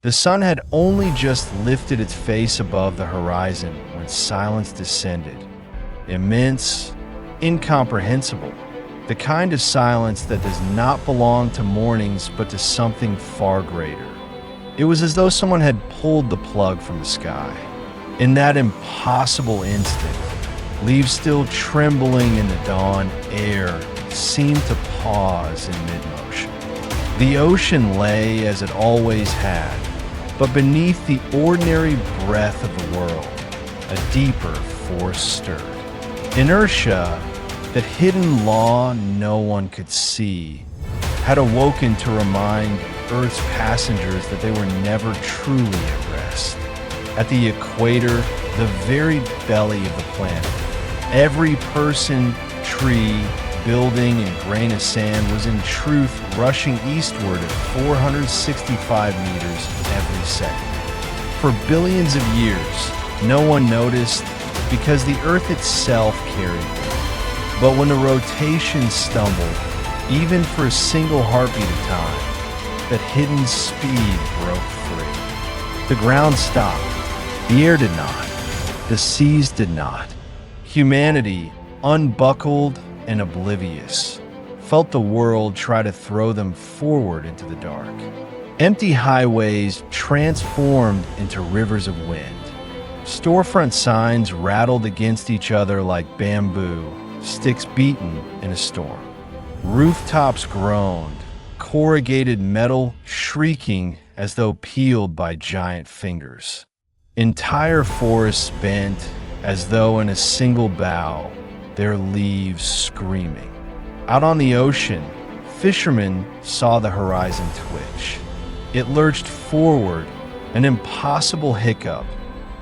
The sun had only just lifted its face above the horizon when silence descended. Immense, incomprehensible. The kind of silence that does not belong to mornings but to something far greater. It was as though someone had pulled the plug from the sky. In that impossible instant, leaves still trembling in the dawn air seemed to pause in mid-motion. The ocean lay as it always had, but beneath the ordinary breath of the world, a deeper force stirred. Inertia, that hidden law no one could see, had awoken to remind Earth's passengers that they were never truly at rest. At the equator, the very belly of the planet, every person, tree, building, and grain of sand was in truth rushing eastward at 465 meters every second. For billions of years, no one noticed because the Earth itself carried them. But when the rotation stumbled, even for a single heartbeat of time, that hidden speed broke free. The ground stopped. The air did not. The seas did not. Humanity, unbuckled and oblivious, felt the world try to throw them forward into the dark. Empty highways transformed into rivers of wind. Storefront signs rattled against each other like bamboo, sticks beaten in a storm. Rooftops groaned, corrugated metal shrieking as though peeled by giant fingers. Entire forests bent as though in a single bough, their leaves screaming. Out on the ocean, fishermen saw the horizon twitch. It lurched forward, an impossible hiccup,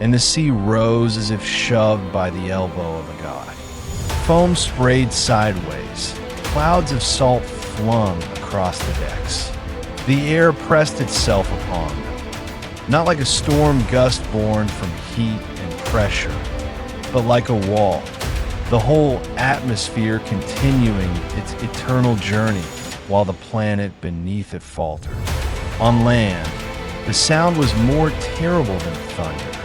and the sea rose as if shoved by the elbow of a god. Foam sprayed sideways, clouds of salt flung across the decks. The air pressed itself upon them, not like a storm gust born from heat and pressure, but like a wall, the whole atmosphere continuing its eternal journey while the planet beneath it faltered. On land, the sound was more terrible than thunder.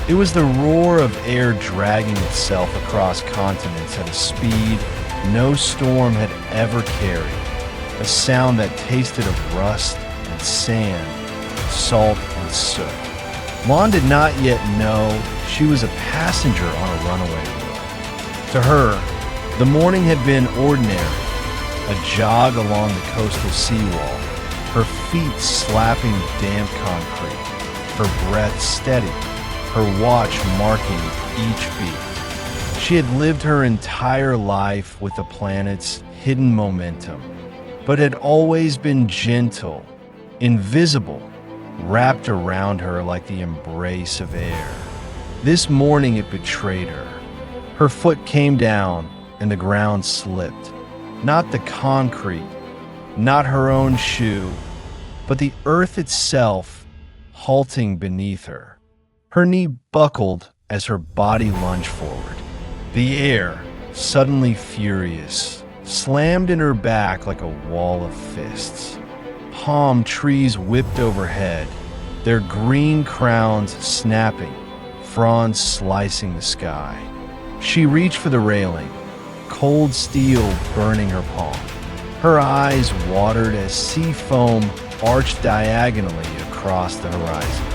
It was the roar of air dragging itself across continents at a speed no storm had ever carried, a sound that tasted of rust and sand, salt and soot. Lan did not yet know she was a passenger on a runaway wheel. To her, the morning had been ordinary, a jog along the coastal seawall, her feet slapping damp concrete, her breath steady, her watch marking each beat. She had lived her entire life with the planet's hidden momentum, but had always been gentle, invisible, wrapped around her like the embrace of air. This morning it betrayed her. Her foot came down and the ground slipped. Not the concrete, not her own shoe, but the earth itself halting beneath her. Her knee buckled as her body lunged forward. The air, suddenly furious, slammed in her back like a wall of fists. Palm trees whipped overhead, their green crowns snapping, fronds slicing the sky. She reached for the railing, cold steel burning her palm. Her eyes watered as sea foam arched diagonally across the horizon.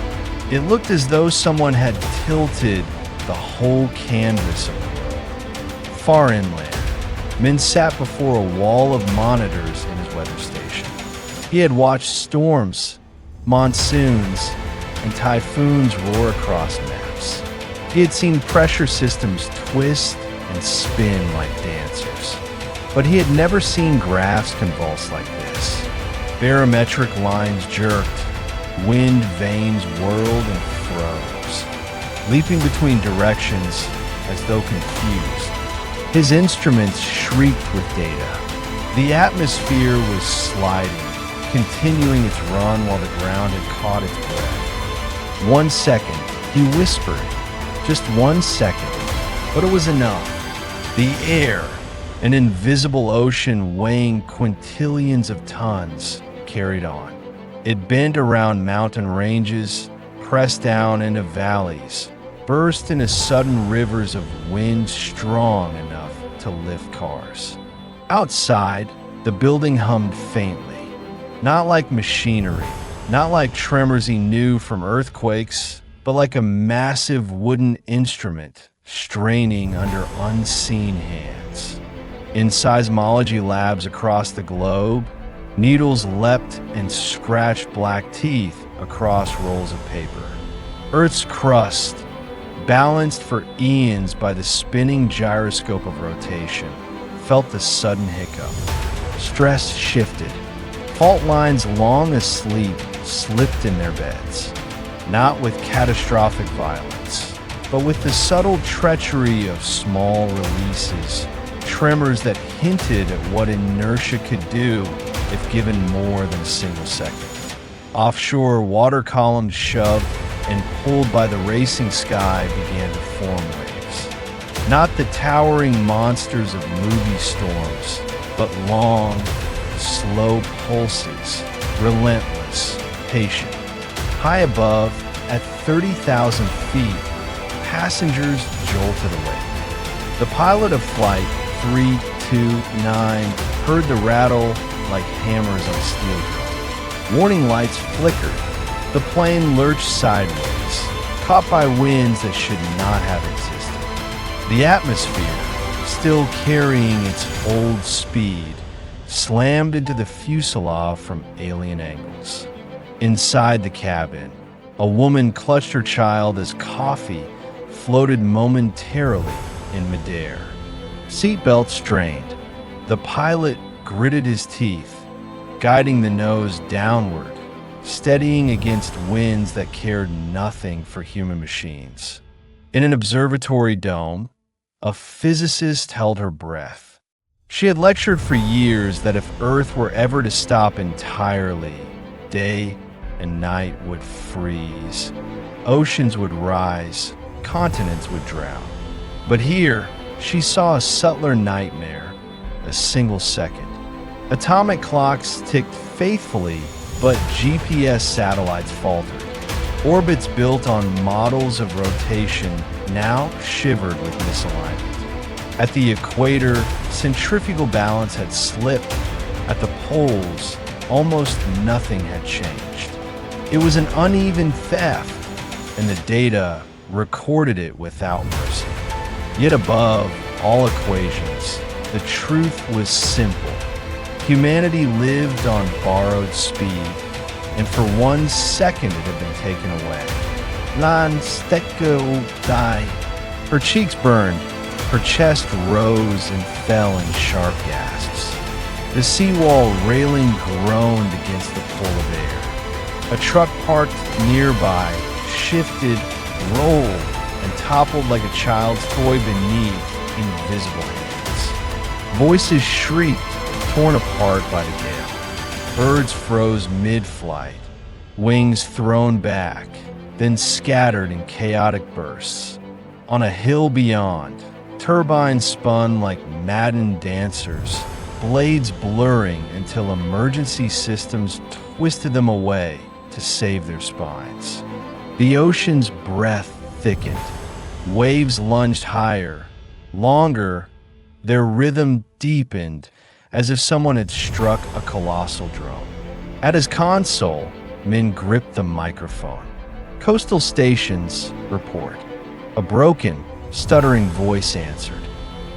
It looked as though someone had tilted the whole canvas of the world. Far inland, Minh sat before a wall of monitors in his weather station. He had watched storms, monsoons, and typhoons roar across maps. He had seen pressure systems twist and spin like dancers. But he had never seen graphs convulse like this. Barometric lines jerked, wind veins whirled and froze, leaping between directions as though confused. His instruments shrieked with data. The atmosphere was sliding, continuing its run while the ground had caught its breath. 1 second, he whispered. Just 1 second, but it was enough. The air, an invisible ocean weighing quintillions of tons, carried on. It bent around mountain ranges, pressed down into valleys, burst into sudden rivers of wind strong enough to lift cars. Outside, the building hummed faintly, not like machinery, not like tremors he knew from earthquakes, but like a massive wooden instrument straining under unseen hands. In seismology labs across the globe, needles leapt and scratched black teeth across rolls of paper. Earth's crust, balanced for eons by the spinning gyroscope of rotation, felt the sudden hiccup. Stress shifted. Fault lines long asleep slipped in their beds, not with catastrophic violence, but with the subtle treachery of small releases, tremors that hinted at what inertia could do if given more than a single second. Offshore, water columns shoved and pulled by the racing sky began to form waves. Not the towering monsters of movie storms, but long, slow pulses, relentless, patient. High above, at 30,000 feet, passengers jolted awake. The pilot of Flight 329 heard the rattle like hammers on steel drum. Warning lights flickered. The plane lurched sideways, caught by winds that should not have existed. The atmosphere, still carrying its old speed, slammed into the fuselage from alien angles. Inside the cabin, a woman clutched her child as coffee floated momentarily in midair. Seatbelt strained. The pilot gritted his teeth, guiding the nose downward, steadying against winds that cared nothing for human machines. In an observatory dome, a physicist held her breath. She had lectured for years that if Earth were ever to stop entirely, day and night would freeze, oceans would rise, continents would drown. But here, she saw a subtler nightmare, a single second. Atomic clocks ticked faithfully, but GPS satellites faltered. Orbits built on models of rotation now shivered with misalignment. At the equator, centrifugal balance had slipped. At the poles, almost nothing had changed. It was an uneven theft, and the data recorded it without mercy. Yet above all equations, the truth was simple. Humanity lived on borrowed speed, and for 1 second it had been taken away. Lan die. Her cheeks burned, her chest rose and fell in sharp gasps. The seawall railing groaned against the pull of air. A truck parked nearby shifted, rolled, and toppled like a child's toy beneath invisible hands. Voices shrieked, torn apart by the gale. Birds froze mid-flight, wings thrown back, then scattered in chaotic bursts. On a hill beyond, turbines spun like maddened dancers, blades blurring until emergency systems twisted them away to save their spines. The ocean's breath thickened. Waves lunged higher, longer, their rhythm deepened, as if someone had struck a colossal drum. At his console, Minh gripped the microphone. Coastal stations report. A broken, stuttering voice answered.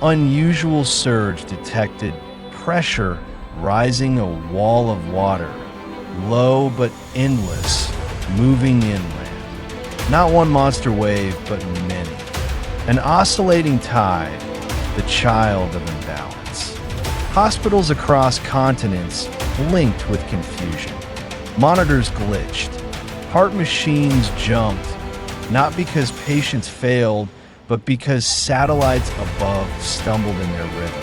Unusual surge detected, pressure rising a wall of water, low but endless, moving inland. Not one monster wave, but many. An oscillating tide, the child of imbalance. Hospitals across continents blinked with confusion. Monitors glitched. Heart machines jumped, not because patients failed, but because satellites above stumbled in their rhythm.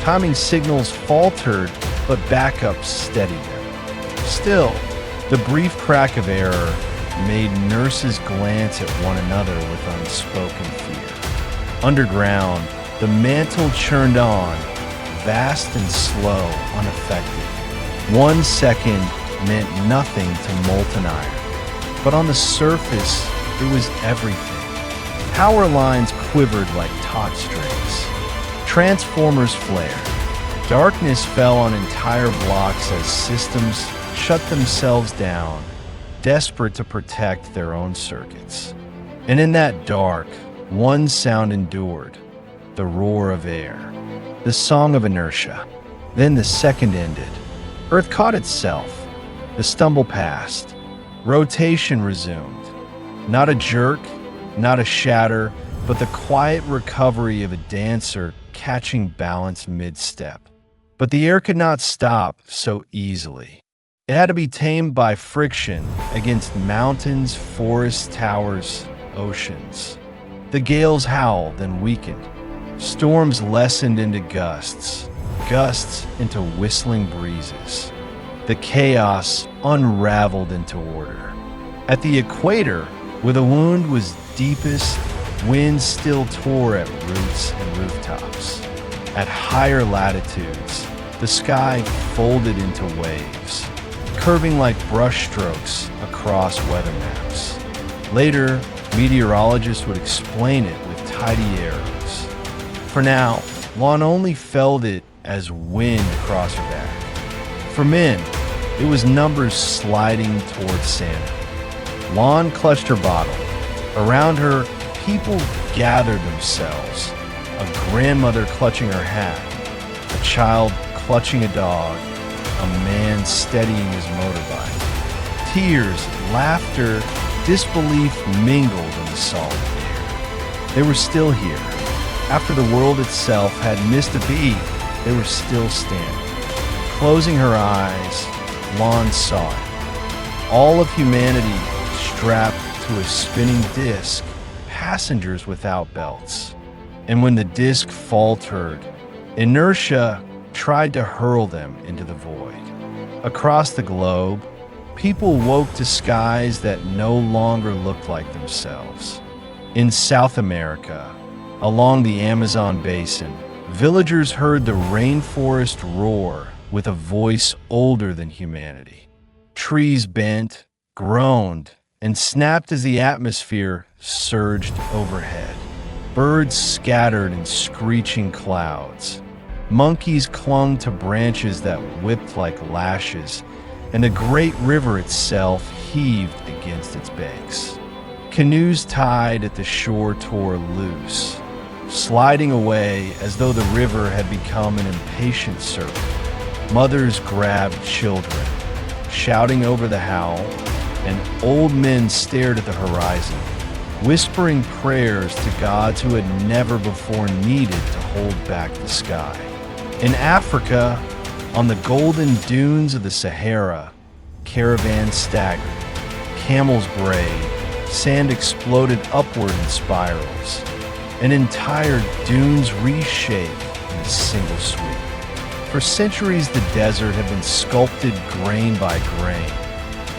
Timing signals faltered, but backups steadied them. Still, the brief crack of error made nurses glance at one another with unspoken fear. Underground, the mantle churned on, vast and slow, unaffected. 1 second, meant nothing to molten iron. But on the surface, it was everything. Power lines quivered like taut strings. Transformers flared. Darkness fell on entire blocks as systems shut themselves down, desperate to protect their own circuits. And in that dark, one sound endured, the roar of air, the song of inertia. Then the second ended. Earth caught itself. The stumble passed. Rotation resumed. Not a jerk, not a shatter, but the quiet recovery of a dancer catching balance mid-step. But the air could not stop so easily. It had to be tamed by friction against mountains, forests, towers, oceans. The gales howled and weakened. Storms lessened into gusts, gusts into whistling breezes. The chaos unraveled into order. At the equator, where the wound was deepest, winds still tore at roots and rooftops. At higher latitudes, the sky folded into waves, curving like brushstrokes across weather maps. Later, meteorologists would explain it with tidy arrows. For now, Lan only felt it as wind across her back. For Minh, it was numbers sliding towards Santa. Lan clutched her bottle. Around her, people gathered themselves. A grandmother clutching her hat, a child clutching a dog, a man steadying his motorbike. Tears, laughter, disbelief mingled in the solid air. They were still here. After the world itself had missed a beat, they were still standing. Closing her eyes, Lan saw it. All of humanity strapped to a spinning disc, passengers without belts. And when the disc faltered, inertia tried to hurl them into the void. Across the globe, people woke to skies that no longer looked like themselves. In South America, along the Amazon basin, villagers heard the rainforest roar with a voice older than humanity. Trees bent, groaned, and snapped as the atmosphere surged overhead. Birds scattered in screeching clouds. Monkeys clung to branches that whipped like lashes, and the great river itself heaved against its banks. Canoes tied at the shore tore loose, sliding away as though the river had become an impatient servant. Mothers grabbed children, shouting over the howl, and old men stared at the horizon, whispering prayers to gods who had never before needed to hold back the sky. In Africa, on the golden dunes of the Sahara, caravans staggered, camels brayed, sand exploded upward in spirals, and entire dunes reshaped in a single sweep. For centuries, the desert had been sculpted grain by grain,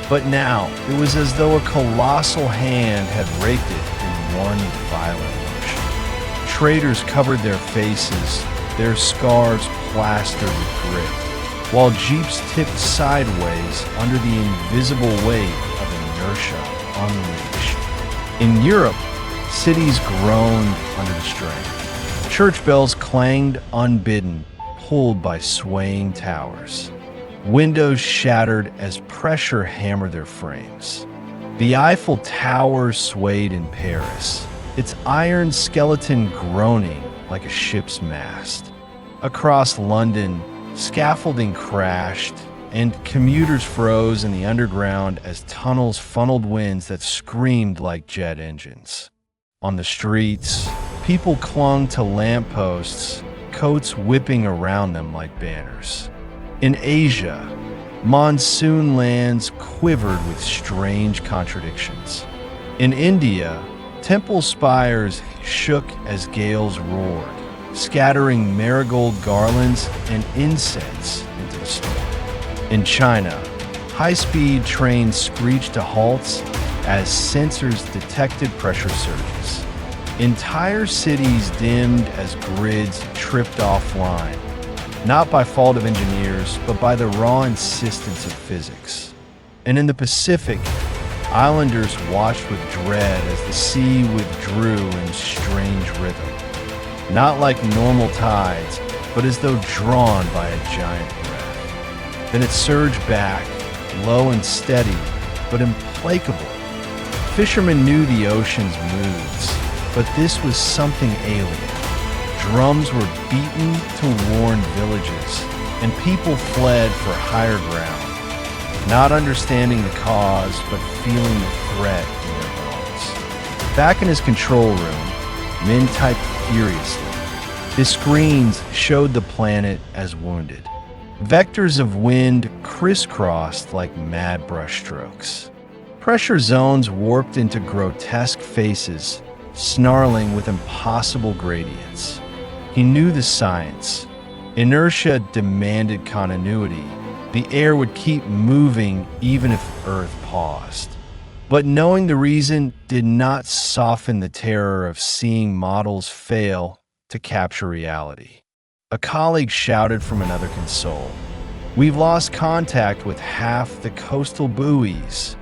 but now it was as though a colossal hand had raped it in one violent motion. Traders covered their faces, their scarves plastered with grit, while jeeps tipped sideways under the invisible weight of inertia unleashed. In Europe, cities groaned under the strain. Church bells clanged unbidden, pulled by swaying towers. Windows shattered as pressure hammered their frames. The Eiffel Tower swayed in Paris, its iron skeleton groaning like a ship's mast. Across London, scaffolding crashed, and commuters froze in the underground as tunnels funneled winds that screamed like jet engines. On the streets, people clung to lampposts, coats whipping around them like banners. In Asia, monsoon lands quivered with strange contradictions. In India, temple spires shook as gales roared, scattering marigold garlands and incense into the storm. In China, high-speed trains screeched to halts as sensors detected pressure surges. Entire cities dimmed as grids tripped offline. not by fault of engineers, but by the raw insistence of physics. And in the Pacific, islanders watched with dread as the sea withdrew in strange rhythm, not like normal tides, but as though drawn by a giant breath. Then it surged back, low and steady, but implacable. Fishermen knew the ocean's moods, but this was something alien. Drums were beaten to warn villages, and people fled for higher ground, not understanding the cause, but feeling the threat in their bones. Back in his control room, Minh typed furiously. His screens showed the planet as wounded. Vectors of wind crisscrossed like mad brushstrokes. Pressure zones warped into grotesque faces, snarling with impossible gradients. He knew the science. Inertia demanded continuity. The air would keep moving even if Earth paused. But knowing the reason did not soften the terror of seeing models fail to capture reality. A colleague shouted from another console, "We've lost contact with half the coastal buoys."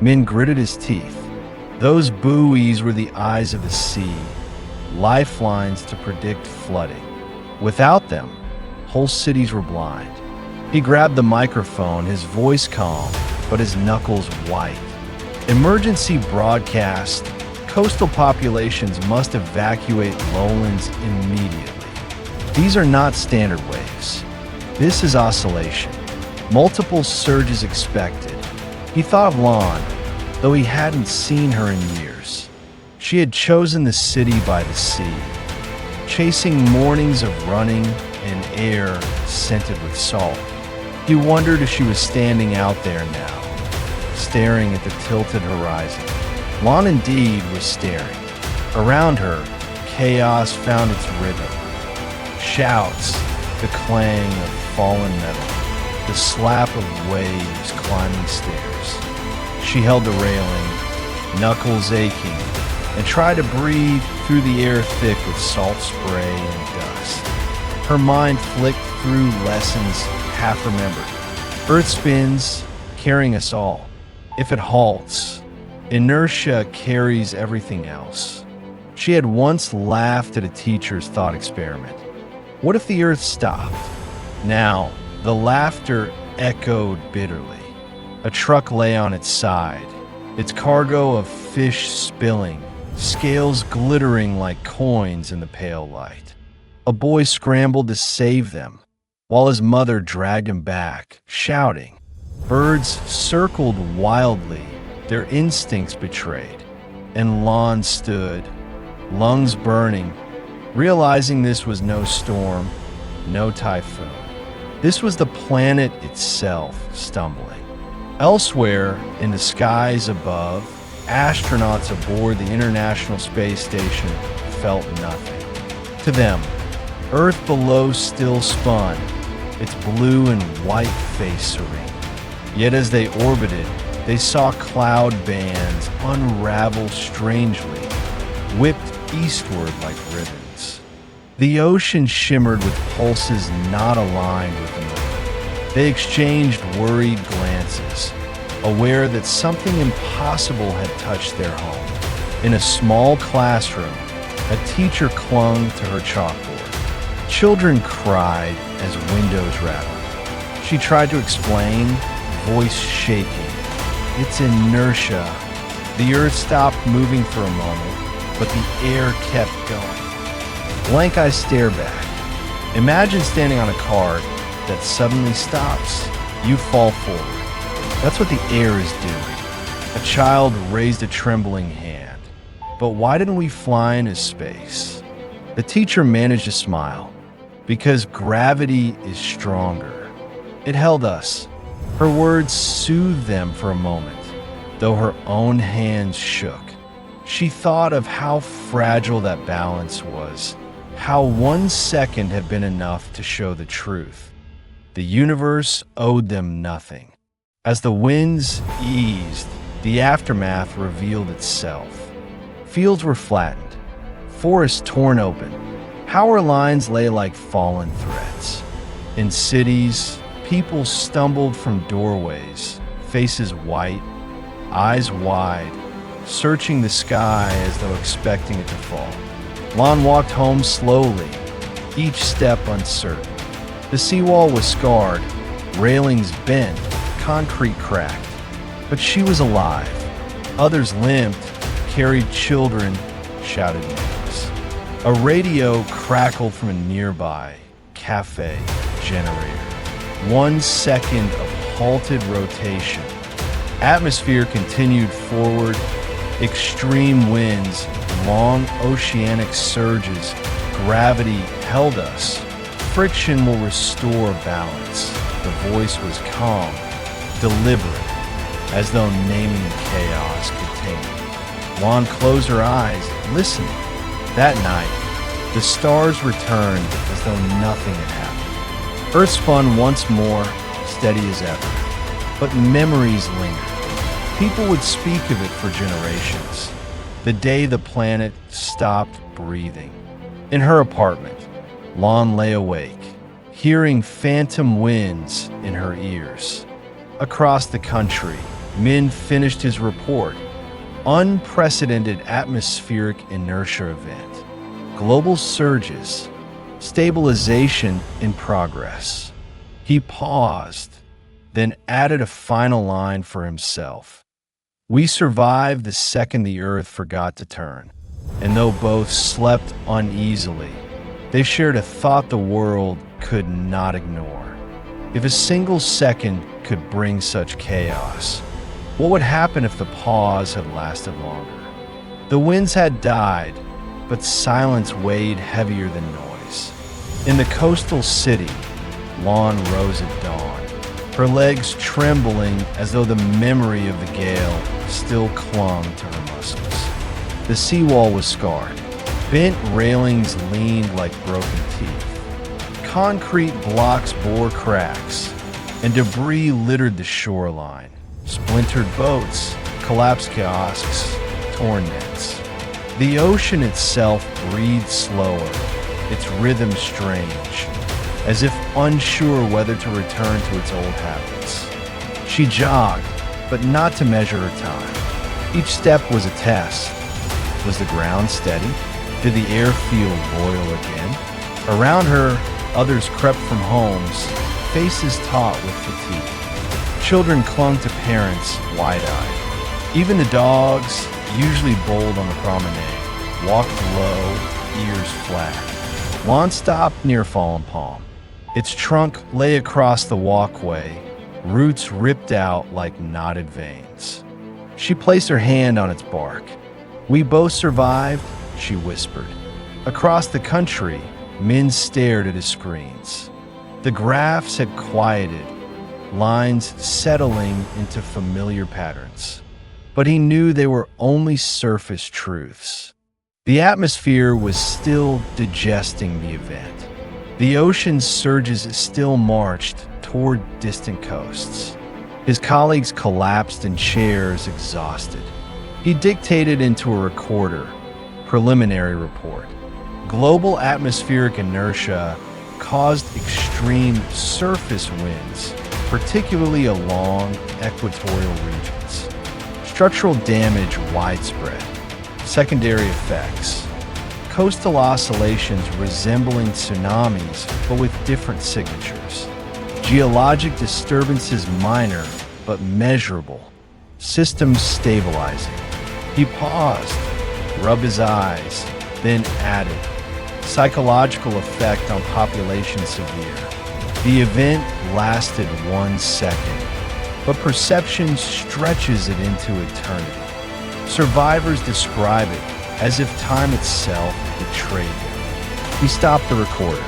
Minh gritted his teeth. Those buoys were the eyes of the sea, lifelines to predict flooding. Without them, whole cities were blind. He grabbed the microphone, his voice calm, but his knuckles white. Emergency broadcast. Coastal populations must evacuate lowlands immediately. These are not standard waves. This is oscillation. Multiple surges expected. He thought of Lan, though he hadn't seen her in years. She had chosen the city by the sea, chasing mornings of running and air scented with salt. He wondered if she was standing out there now, staring at the tilted horizon. Lan indeed was staring. Around her, chaos found its rhythm. Shouts, the clang of fallen metal, the slap of waves climbing stairs. She held the railing, knuckles aching, and tried to breathe through the air thick with salt spray and dust. Her mind flicked through lessons half remembered. Earth spins, carrying us all. If it halts, inertia carries everything else. She had once laughed at a teacher's thought experiment. What if the Earth stopped? Now, the laughter echoed bitterly. A truck lay on its side, its cargo of fish spilling, scales glittering like coins in the pale light. A boy scrambled to save them, while his mother dragged him back, shouting. Birds circled wildly, their instincts betrayed, and Lan stood, lungs burning, realizing this was no storm, no typhoon. This was the planet itself stumbling. Elsewhere, in the skies above, astronauts aboard the International Space Station felt nothing. To them, Earth below still spun, its blue and white face serene. Yet as they orbited, they saw cloud bands unravel strangely, whipped eastward like ribbons. The ocean shimmered with pulses not aligned with the moon. They exchanged worried glances, aware that something impossible had touched their home. In a small classroom, a teacher clung to her chalkboard. Children cried as windows rattled. She tried to explain, voice shaking. It's inertia. The Earth stopped moving for a moment, but the air kept going. Blank eyes stare back. Imagine standing on a cart that suddenly stops. You fall forward. That's what the air is doing. A child raised a trembling hand. But why didn't we fly into space? The teacher managed to smile. Because gravity is stronger. It held us. Her words soothed them for a moment, though her own hands shook. She thought of how fragile that balance was, how 1 second had been enough to show the truth. The universe owed them nothing. As the winds eased, the aftermath revealed itself. Fields were flattened, forests torn open, power lines lay like fallen threads. In cities, people stumbled from doorways, faces white, eyes wide, searching the sky as though expecting it to fall. Lan walked home slowly, each step uncertain. The seawall was scarred, railings bent, concrete cracked. But she was alive. Others limped, carried children, shouted names. A radio crackled from a nearby cafe generator. 1 second of halted rotation. Atmosphere continued forward. Extreme winds, long oceanic surges, gravity held us. Friction will restore balance. The voice was calm, deliberate, as though naming the chaos contained. Lan closed her eyes, listening. That night, the stars returned as though nothing had happened. Earth spun once more, steady as ever. But memories lingered. People would speak of it for generations. The day the planet stopped breathing. In her apartment, Lan lay awake, hearing phantom winds in her ears. Across the country, Minh finished his report. Unprecedented atmospheric inertia event. Global surges. Stabilization in progress. He paused, then added a final line for himself. We survived the second the Earth forgot to turn, and though both slept uneasily, they shared a thought the world could not ignore. If a single second could bring such chaos, what would happen if the pause had lasted longer? The winds had died, but silence weighed heavier than noise. In the coastal city, Lan rose at dawn, her legs trembling as though the memory of the gale still clung to her muscles. The seawall was scarred. Bent railings leaned like broken teeth. Concrete blocks bore cracks, and debris littered the shoreline. Splintered boats, collapsed kiosks, torn nets. The ocean itself breathed slower, its rhythm strange, as if unsure whether to return to its old habits. She jogged, but not to measure her time. Each step was a test. Was the ground steady? Did the air feel loyal again? Around her, others crept from homes, faces taut with fatigue. Children clung to parents, wide-eyed. Even the dogs, usually bold on the promenade, walked low, ears flat. Lan stopped near Fallen Palm. Its trunk lay across the walkway, roots ripped out like knotted veins. She placed her hand on its bark. We both survived, she whispered. Across the country, Minh stared at his screens. The graphs had quieted, lines settling into familiar patterns. But he knew they were only surface truths. The atmosphere was still digesting the event. The ocean's surges still marched toward distant coasts. His colleagues collapsed in chairs, exhausted. He dictated into a recorder, preliminary report. Global atmospheric inertia caused extreme surface winds, particularly along equatorial regions. Structural damage widespread. Secondary effects. Coastal oscillations resembling tsunamis, but with different signatures. Geologic disturbances minor, but measurable. Systems stabilizing. He paused, rubbed his eyes, then added. Psychological effect on population severe. The event lasted 1 second, but perception stretches it into eternity. Survivors describe it as if time itself betrayed him. He stopped the recorder.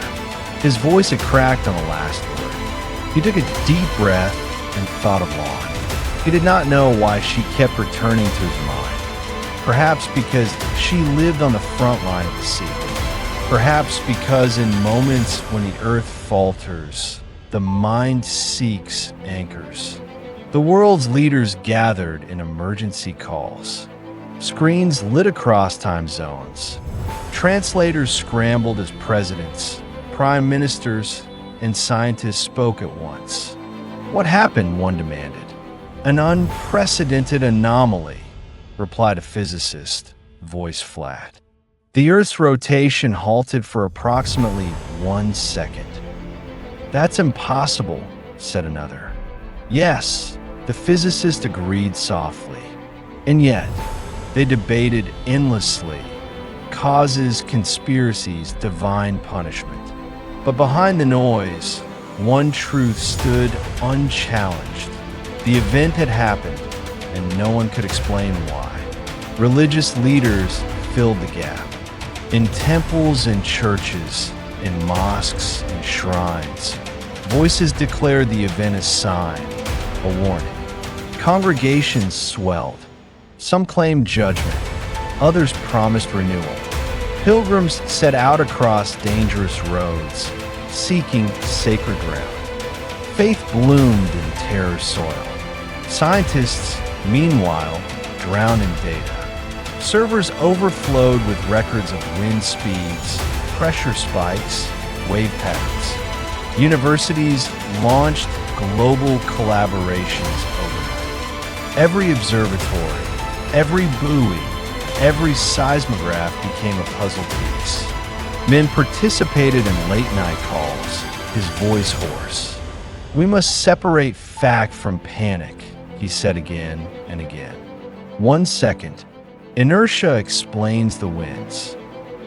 His voice had cracked on the last word. He took a deep breath and thought of Lan. He did not know why she kept returning to his mind. Perhaps because she lived on the front line of the sea. Perhaps because in moments when the earth falters, the mind seeks anchors. The world's leaders gathered in emergency calls. Screens lit across time zones. Translators scrambled as presidents, prime ministers, and scientists spoke at once. "What happened?" one demanded. "An unprecedented anomaly," replied a physicist, voice flat. "The Earth's rotation halted for approximately 1 second." "That's impossible," said another. "Yes," the physicist agreed softly. And yet, they debated endlessly. Causes, conspiracies, divine punishment. But behind the noise, one truth stood unchallenged. The event had happened, and no one could explain why. Religious leaders filled the gap. In temples and churches, in mosques and shrines, voices declared the event a sign, a warning. Congregations swelled. Some claimed judgment, others promised renewal. Pilgrims set out across dangerous roads, seeking sacred ground. Faith bloomed in terror soil. Scientists, meanwhile, drowned in data. Servers overflowed with records of wind speeds, pressure spikes, wave patterns. Universities launched global collaborations overnight. Every observatory, every buoy, every seismograph became a puzzle piece. Men participated in late-night calls, his voice hoarse. "We must separate fact from panic," he said again and again. 1 second. Inertia explains the winds.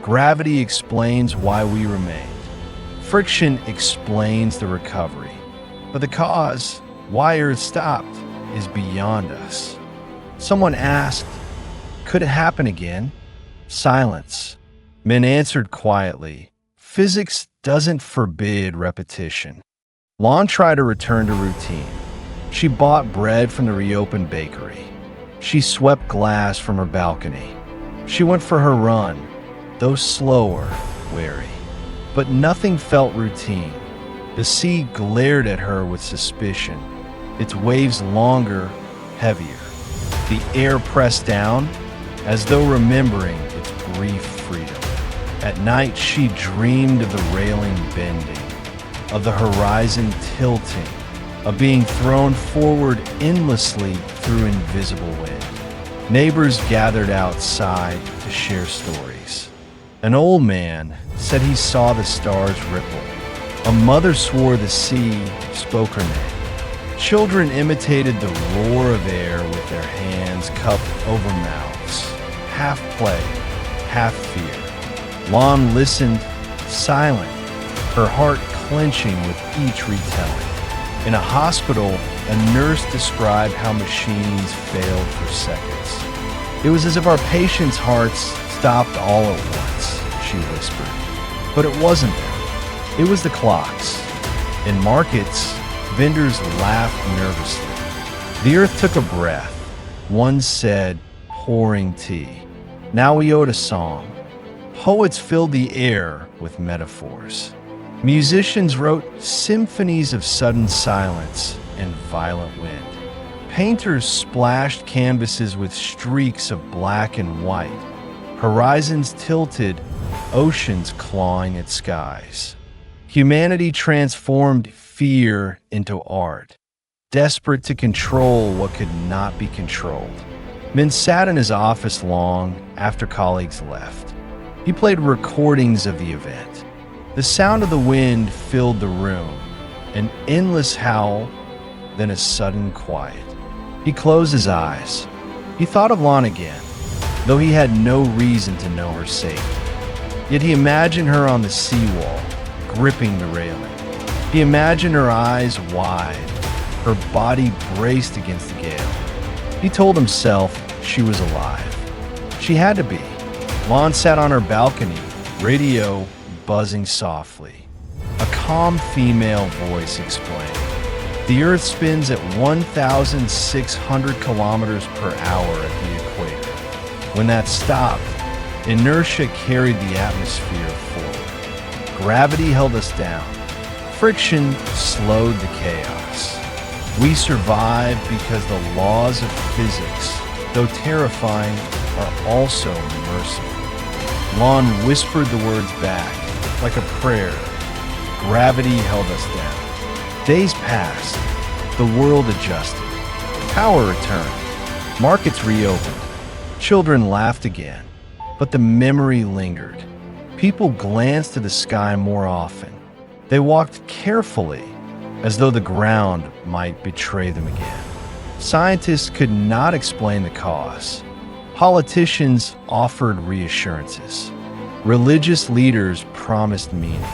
Gravity explains why we remained. Friction explains the recovery. But the cause, why Earth stopped, is beyond us. Someone asked, "Could it happen again?" Silence. Men answered quietly, "Physics doesn't forbid repetition." Lan tried to return to routine. She bought bread from the reopened bakery. She swept glass from her balcony. She went for her run, though slower, wary. But nothing felt routine. The sea glared at her with suspicion, its waves longer, heavier. The air pressed down, as though remembering its brief freedom. At night, she dreamed of the railing bending, of the horizon tilting, of being thrown forward endlessly through invisible wind. Neighbors gathered outside to share stories. An old man said he saw the stars ripple. A mother swore the sea spoke her name. Children imitated the roar of air with their hands cupped over mouths, half play, half fear. Lan listened, silent, her heart clenching with each retelling. In a hospital, a nurse described how machines failed for seconds. "It was as if our patients' hearts stopped all at once," she whispered. But it wasn't them. It was the clocks. In markets, vendors laughed nervously. The earth took a breath. One said, pouring tea. "Now we owed a song." Poets filled the air with metaphors. Musicians wrote symphonies of sudden silence and violent wind. Painters splashed canvases with streaks of black and white. Horizons tilted, oceans clawing at skies. Humanity transformed fear into art, desperate to control what could not be controlled. Min sat in his office long after colleagues left. He played recordings of the event. The sound of the wind filled the room, an endless howl, then a sudden quiet. He closed his eyes. He thought of Lan again, though he had no reason to know her safety. Yet he imagined her on the seawall, gripping the railing. He imagined her eyes wide, her body braced against the gale. He told himself she was alive. She had to be. Lan sat on her balcony, radio buzzing softly. A calm female voice explained. The Earth spins at 1,600 kilometers per hour at the equator. When that stopped, inertia carried the atmosphere forward. Gravity held us down. Friction slowed the chaos. We survived because the laws of physics, though terrifying, are also merciful. Lan whispered the words back, like a prayer. Gravity held us down. Days passed. The world adjusted. Power returned. Markets reopened. Children laughed again. But the memory lingered. People glanced at the sky more often. They walked carefully, as though the ground might betray them again. Scientists could not explain the cause. Politicians offered reassurances. Religious leaders promised meaning.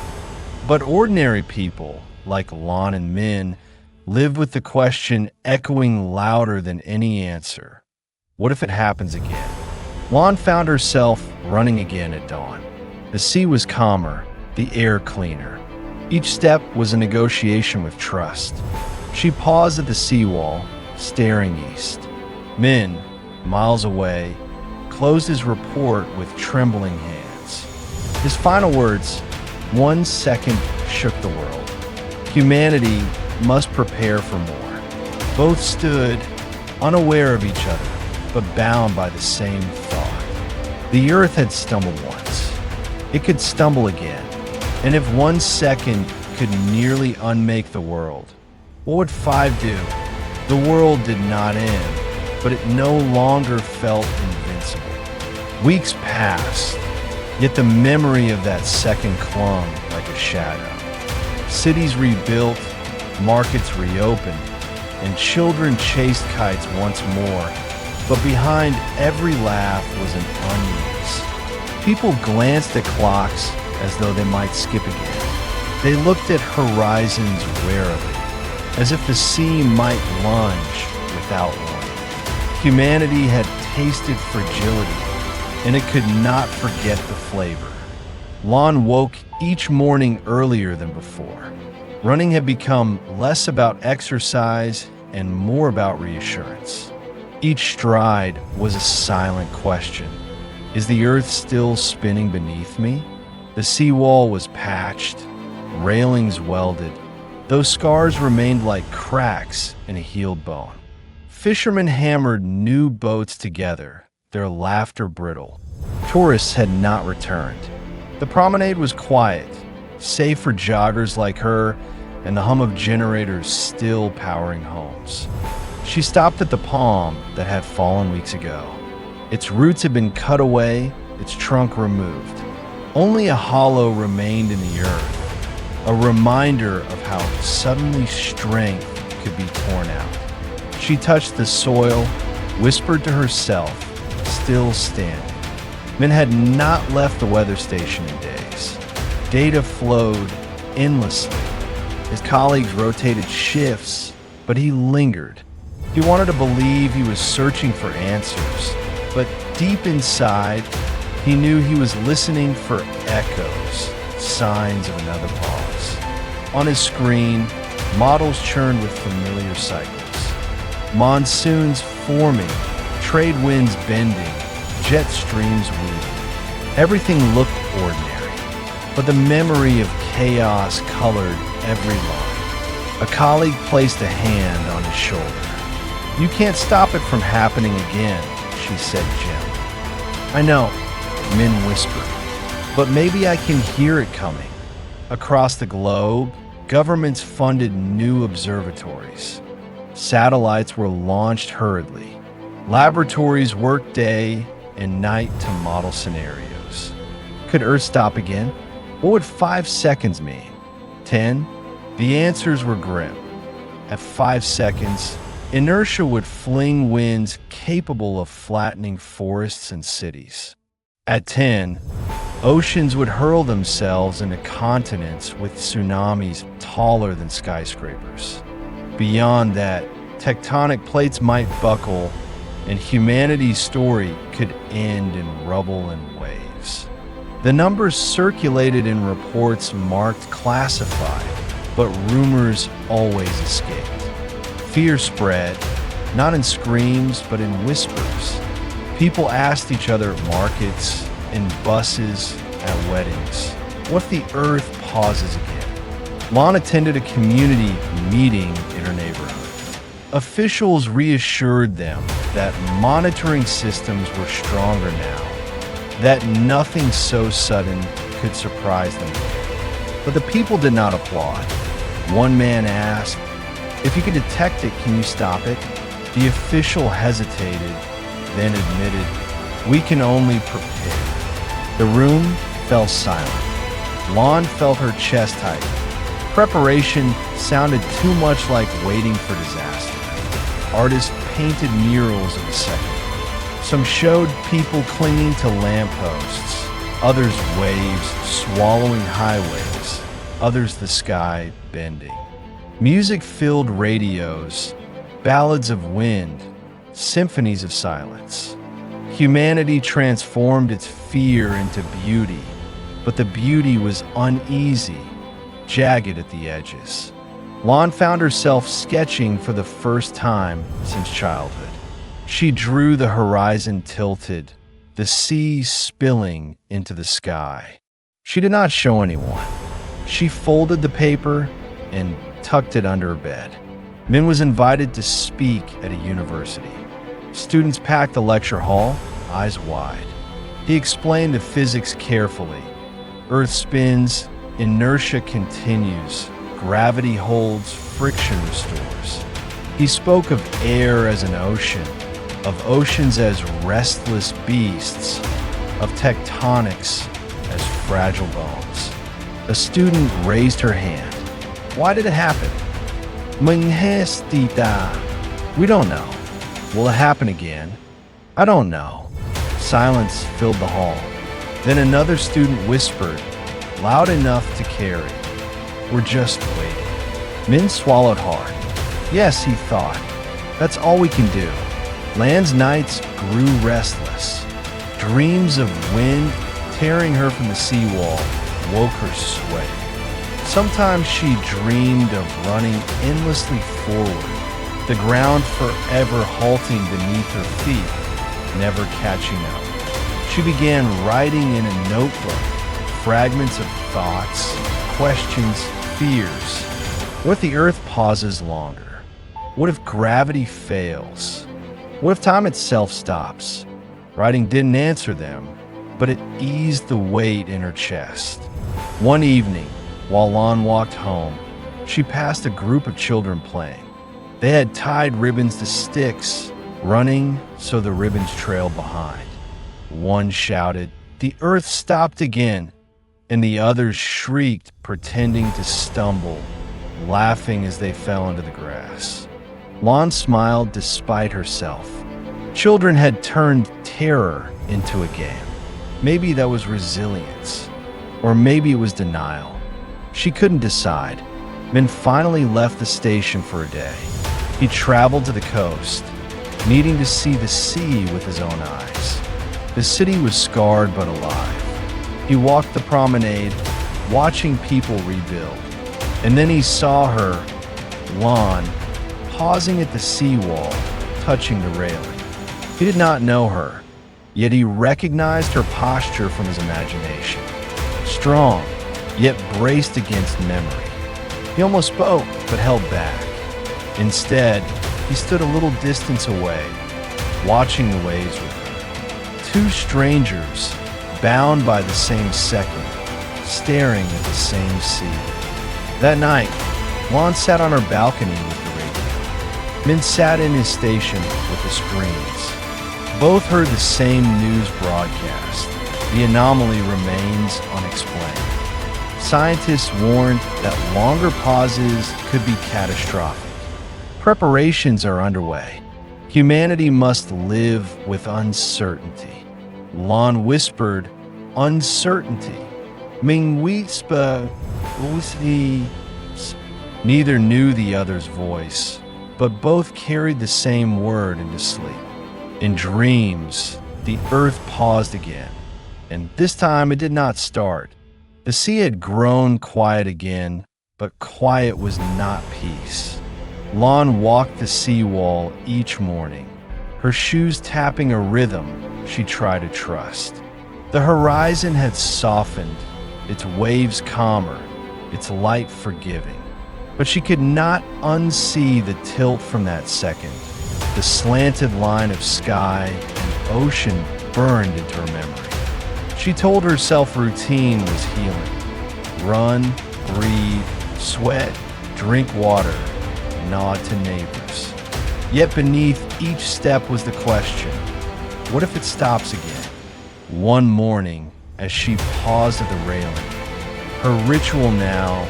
But ordinary people, like Lan and Minh, lived with the question echoing louder than any answer. What if it happens again? Lan found herself running again at dawn. The sea was calmer, the air cleaner. Each step was a negotiation with trust. She paused at the seawall, staring east. Minh, miles away, closed his report with trembling hands. His final words, 1 second, shook the world. Humanity must prepare for more. Both stood, unaware of each other, but bound by the same thought. The earth had stumbled once. It could stumble again. And if 1 second could nearly unmake the world, what would 5 do? The world did not end, but it no longer felt invincible. Weeks passed, yet the memory of that second clung like a shadow. Cities rebuilt, markets reopened, and children chased kites once more, but behind every laugh was an unease. People glanced at clocks as though they might skip again. They looked at horizons warily, as if the sea might lunge without warning. Humanity had tasted fragility, and it could not forget the flavor. Lan woke each morning earlier than before. Running had become less about exercise and more about reassurance. Each stride was a silent question. Is the earth still spinning beneath me? The seawall was patched, railings welded. Those scars remained like cracks in a healed bone. Fishermen hammered new boats together, their laughter brittle. Tourists had not returned. The promenade was quiet, safe for joggers like her and the hum of generators still powering homes. She stopped at the palm that had fallen weeks ago. Its roots had been cut away, its trunk removed. Only a hollow remained in the earth, a reminder of how suddenly strength could be torn out. She touched the soil, whispered to herself, still standing. Minh had not left the weather station in days. Data flowed endlessly. His colleagues rotated shifts, but he lingered. He wanted to believe he was searching for answers, but deep inside, he knew he was listening for echoes, signs of another pause. On his screen, models churned with familiar cycles. Monsoons forming, trade winds bending, jet streams weaving. Everything looked ordinary, but the memory of chaos colored every line. A colleague placed a hand on his shoulder. "You can't stop it from happening again," she said gently. "I know," Minh whispered, "but maybe I can hear it coming." Across the globe, governments funded new observatories. Satellites were launched hurriedly. Laboratories worked day and night to model scenarios. Could Earth stop again? What would 5 seconds mean? 10? The answers were grim. At 5 seconds, inertia would fling winds capable of flattening forests and cities. At 10, oceans would hurl themselves into continents with tsunamis taller than skyscrapers. Beyond that, tectonic plates might buckle, and humanity's story could end in rubble and waves. The numbers circulated in reports marked classified, but rumors always escaped. Fear spread, not in screams, but in whispers. People asked each other at markets, in buses, at weddings, what if the earth pauses again? Lan attended a community meeting in her neighborhood. Officials reassured them that monitoring systems were stronger now, that nothing so sudden could surprise them again. But the people did not applaud. One man asked, "If you can detect it, can you stop it?" The official hesitated, then admitted, "We can only prepare." The room fell silent. Lan felt her chest tighten. Preparation sounded too much like waiting for disaster. Artists painted murals of the second. Some showed people clinging to lampposts, others waves swallowing highways, others the sky bending. Music filled radios, ballads of wind, symphonies of silence. Humanity transformed its fear into beauty, but the beauty was uneasy, jagged at the edges. Lan found herself sketching for the first time since childhood. She drew the horizon tilted, the sea spilling into the sky. She did not show anyone. She folded the paper and tucked it under her bed. Minh was invited to speak at a university. Students packed the lecture hall, eyes wide. He explained the physics carefully. Earth spins, inertia continues, gravity holds, friction restores. He spoke of air as an ocean, of oceans as restless beasts, of tectonics as fragile bones. A student raised her hand. Why did it happen? Menghestita. We don't know. Will it happen again? I don't know. Silence filled the hall. Then another student whispered, loud enough to carry, "We're just waiting." Minh swallowed hard. Yes, he thought. That's all we can do. Lan's nights grew restless. Dreams of wind tearing her from the seawall woke her sweating. Sometimes she dreamed of running endlessly forward, the ground forever halting beneath her feet, never catching up. She began writing in a notebook, fragments of thoughts, questions, fears. What if the Earth pauses longer? What if gravity fails? What if time itself stops? Writing didn't answer them, but it eased the weight in her chest. One evening, while Lan walked home, she passed a group of children playing. They had tied ribbons to sticks, running so the ribbons trailed behind. One shouted, "The Earth stopped again," and the others shrieked, pretending to stumble, laughing as they fell into the grass. Lan smiled despite herself. Children had turned terror into a game. Maybe that was resilience, or maybe it was denial. She couldn't decide. Minh finally left the station for a day. He traveled to the coast, needing to see the sea with his own eyes. The city was scarred but alive. He walked the promenade, watching people rebuild. And then he saw her, Lan, pausing at the seawall, touching the railing. He did not know her, yet he recognized her posture from his imagination. Strong, yet braced against memory. He almost spoke, but held back. Instead, he stood a little distance away, watching the waves with her. Two strangers, bound by the same second, staring at the same sea. That night, Lan sat on her balcony with the radio. Minh sat in his station with the screens. Both heard the same news broadcast. The anomaly remains unexplained. Scientists warned that longer pauses could be catastrophic. Preparations are underway. Humanity must live with uncertainty. Lan whispered, "Uncertainty. Minh whisper, Neither knew the other's voice, but both carried the same word into sleep. In dreams, the earth paused again, and this time it did not start. The sea had grown quiet again, but quiet was not peace. Lan walked the seawall each morning, her shoes tapping a rhythm she tried to trust. The horizon had softened, its waves calmer, its light forgiving. But she could not unsee the tilt from that second. The slanted line of sky and ocean burned into her memory. She told herself routine was healing. Run breathe, sweat, drink water, nod to neighbors. Yet beneath each step was the question, what if it stops again? One morning, as she paused at the railing, her ritual now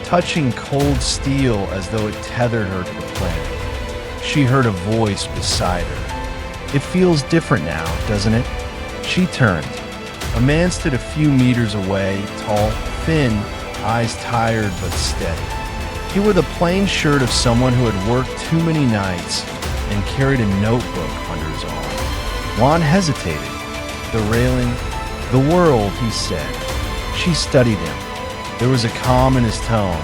touching cold steel as though it tethered her to the planet, she heard a voice beside her. It feels different now, doesn't it? She turned. A man stood a few meters away, tall, thin, eyes tired but steady. He wore the plain shirt of someone who had worked too many nights and carried a notebook under his arm. Lan hesitated. The railing, the world, he said. She studied him. There was a calm in his tone,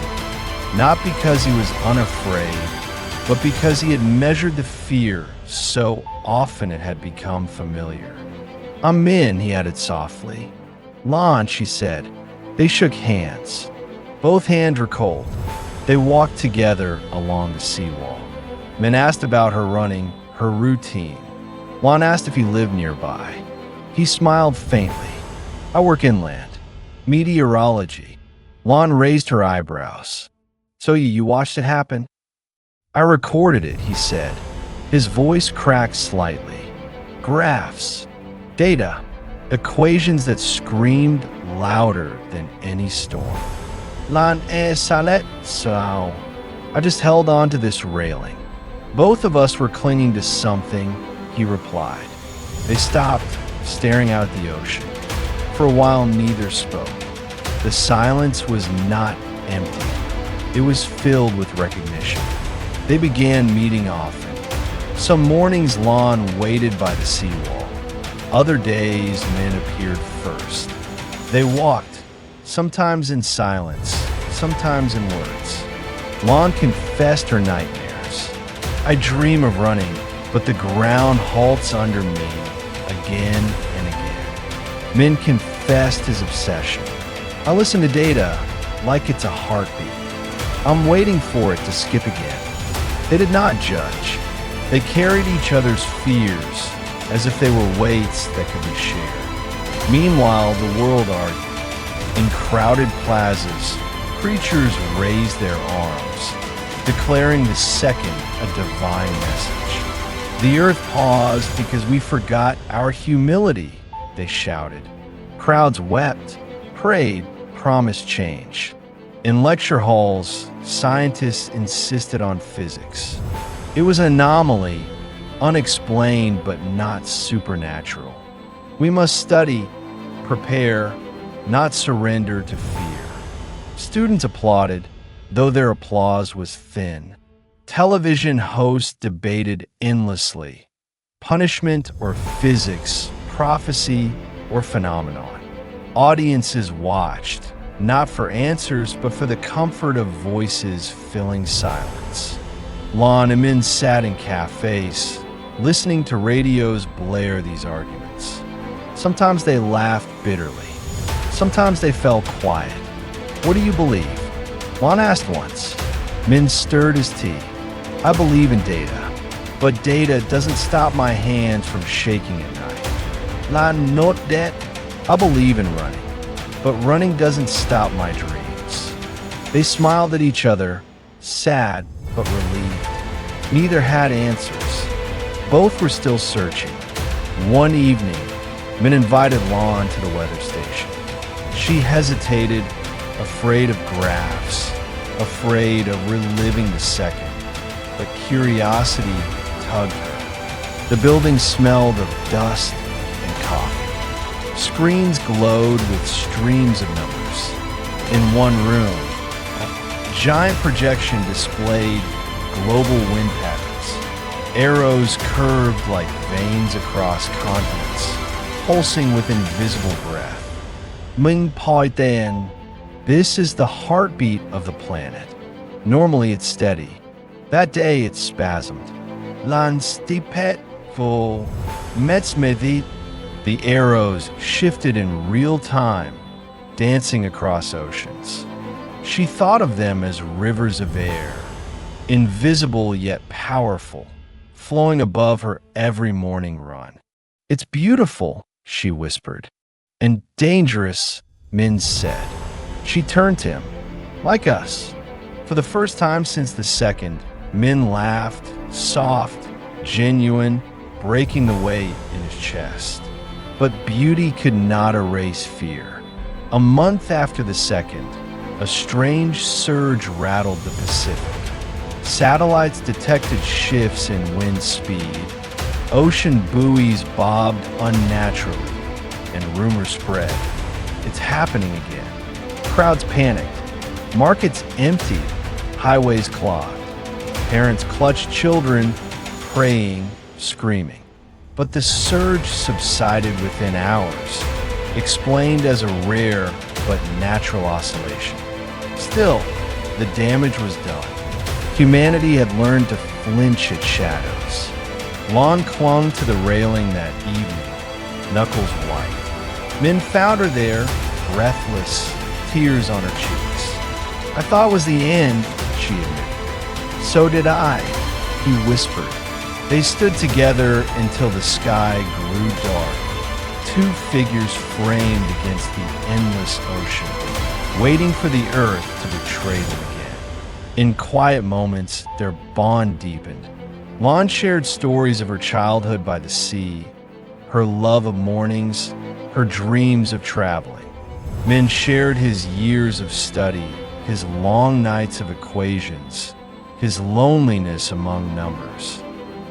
not because he was unafraid, but because he had measured the fear so often it had become familiar. I'm Minh, he added softly. Lan, she said. They shook hands. Both hands were cold. They walked together along the seawall. Minh asked about her running, her routine. Lan asked if he lived nearby. He smiled faintly. I work inland. Meteorology. Lan raised her eyebrows. So you watched it happen? I recorded it, he said. His voice cracked slightly. Graphs. Data. Equations that screamed louder than any storm. Lan and salet sao. I just held on to this railing. Both of us were clinging to something, he replied. They stopped, staring out at the ocean. For a while, neither spoke. The silence was not empty. It was filled with recognition. They began meeting often. Some mornings, Lan waited by the seawall. Other days, Minh appeared first. They walked, sometimes in silence, sometimes in words. Lan confessed her nightmares. I dream of running, but the ground halts under me again and again. Minh confessed his obsession. I listen to data like it's a heartbeat. I'm waiting for it to skip again. They did not judge. They carried each other's fears as if they were weights that could be shared. Meanwhile, the world argued. In crowded plazas, preachers raised their arms, declaring the second a divine message. The earth paused because we forgot our humility, they shouted. Crowds wept, prayed, promised change. In lecture halls, scientists insisted on physics. It was an anomaly, unexplained but not supernatural. We must study, prepare, not surrender to fear. Students applauded, though their applause was thin. Television hosts debated endlessly. Punishment or physics, prophecy or phenomenon. Audiences watched, not for answers, but for the comfort of voices filling silence. Lan and Minh sat in cafes, listening to radios blare these arguments. Sometimes they laughed bitterly. Sometimes they fell quiet. What do you believe? Lan asked once. Minh stirred his tea. I believe in data, but data doesn't stop my hands from shaking at night. Lan not that. I believe in running, but running doesn't stop my dreams. They smiled at each other, sad but relieved. Neither had answers. Both were still searching. One evening, Minh invited Lan to the weather station. She hesitated, afraid of graphs, afraid of reliving the second, but curiosity tugged her. The building smelled of dust and coffee. Screens glowed with streams of numbers. In one room, a giant projection displayed global wind patterns. Arrows curved like veins across continents, pulsing with invisible breath. Minh Pai Dan, this is the heartbeat of the planet. Normally it's steady. That day it spasmed. Lan stipet for metsmedi. The arrows shifted in real time, dancing across oceans. She thought of them as rivers of air, invisible yet powerful, flowing above her every morning run. It's beautiful, she whispered. And dangerous, Minh said. She turned to him. like us. For the first time since the second, Minh laughed, soft, genuine, breaking the weight in his chest. But beauty could not erase fear. A month after the second, a strange surge rattled the Pacific. Satellites detected shifts in wind speed. Ocean buoys bobbed unnaturally, and rumors spread. It's happening again. Crowds panicked. Markets emptied. Highways clogged. Parents clutched children, praying, screaming. But the surge subsided within hours, explained as a rare but natural oscillation. Still, the damage was done. Humanity had learned to flinch at shadows. Lan clung to the railing that evening, knuckles white. Minh found her there, breathless, tears on her cheeks. "I thought it was the end," she admitted. "So did I," he whispered. They stood together until the sky grew dark, two figures framed against the endless ocean, waiting for the earth to betray them again. In quiet moments, their bond deepened. Lan shared stories of her childhood by the sea, her love of mornings, her dreams of traveling. Minh shared his years of study, his long nights of equations, his loneliness among numbers.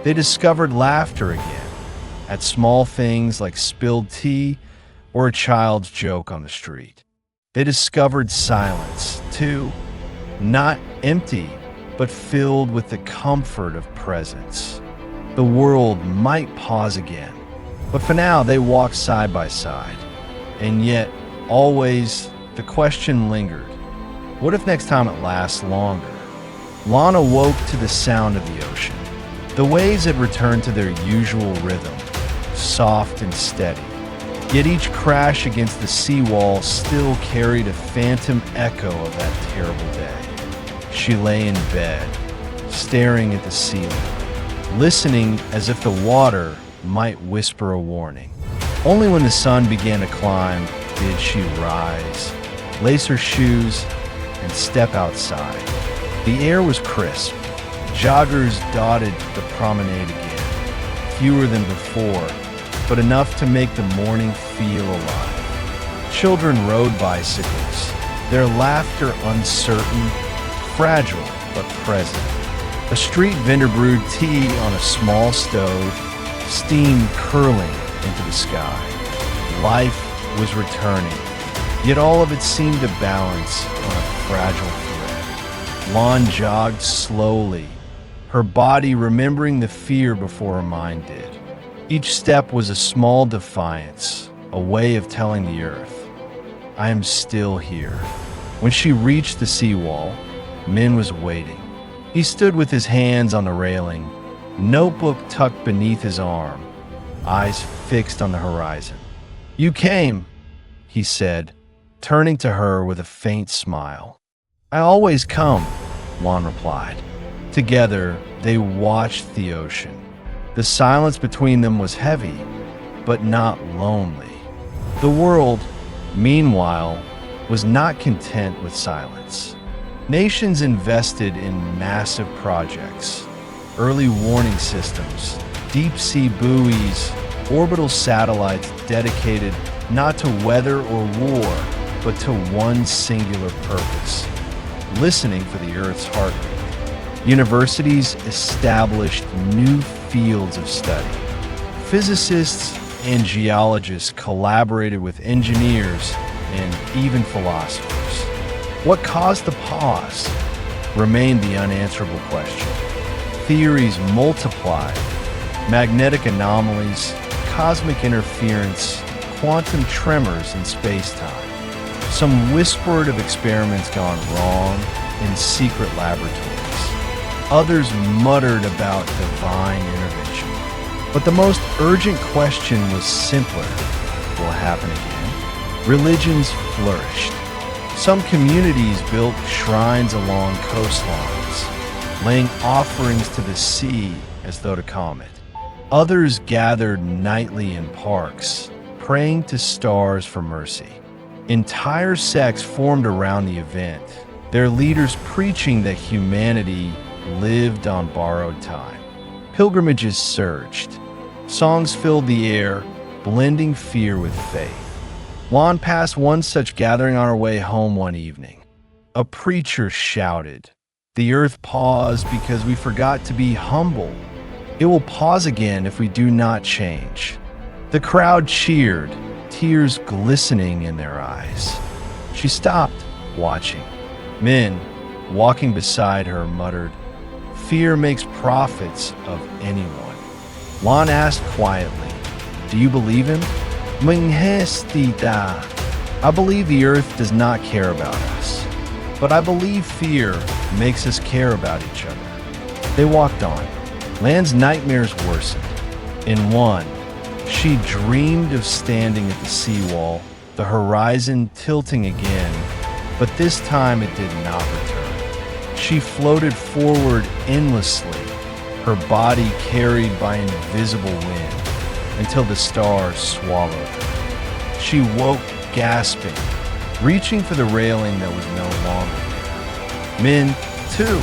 They discovered laughter again, at small things like spilled tea or a child's joke on the street. They discovered silence, too, not empty, but filled with the comfort of presence. The world might pause again, but for now they walked side by side. And yet, always, the question lingered. What if next time it lasts longer? Lan awoke to the sound of the ocean. The waves had returned to their usual rhythm, soft and steady. Yet each crash against the seawall still carried a phantom echo of that terrible day. She lay in bed, staring at the ceiling, listening as if the water might whisper a warning. Only when the sun began to climb did she rise, lace her shoes, and step outside. The air was crisp. Joggers dotted the promenade again, fewer than before, but enough to make the morning feel alive. Children rode bicycles, their laughter uncertain, fragile but present. A street vendor brewed tea on a small stove, steam curling into the sky. Life was returning, yet all of it seemed to balance on a fragile thread. Lan jogged slowly, her body remembering the fear before her mind did. Each step was a small defiance, a way of telling the earth, "I am still here." When she reached the seawall, Minh was waiting. He stood with his hands on the railing, notebook tucked beneath his arm, eyes fixed on the horizon. "You came," he said, turning to her with a faint smile. "I always come," Lan replied. Together, they watched the ocean. The silence between them was heavy, but not lonely. The world, meanwhile, was not content with silence. Nations invested in massive projects, early warning systems, deep-sea buoys, orbital satellites dedicated not to weather or war, but to one singular purpose: listening for the Earth's heartbeat. Universities established new fields of study. Physicists and geologists collaborated with engineers and even philosophers. What caused the pause remained the unanswerable question. Theories multiplied: magnetic anomalies, cosmic interference, quantum tremors in space-time. Some whispered of experiments gone wrong in secret laboratories. Others muttered about divine intervention. But the most urgent question was simpler. Will it happen again? Religions flourished. Some communities built shrines along coastlines, laying offerings to the sea as though to calm it. Others gathered nightly in parks, praying to stars for mercy. Entire sects formed around the event, their leaders preaching that humanity lived on borrowed time. Pilgrimages surged. Songs filled the air, blending fear with faith. Lan passed one such gathering on her way home one evening. A preacher shouted, "The earth paused because we forgot to be humble. It will pause again if we do not change." The crowd cheered, tears glistening in their eyes. She stopped, watching. Men, walking beside her, muttered, "Fear makes prophets of anyone." Lan asked quietly, "Do you believe him?" "Menghestita." "I believe the earth does not care about us, but I believe fear makes us care about each other." They walked on. Lan's nightmares worsened. In one, she dreamed of standing at the seawall, the horizon tilting again, but this time it did not return. She floated forward endlessly, her body carried by invisible wind, until the stars swallowed her. She woke gasping, reaching for the railing that was no longer there. Minh, too,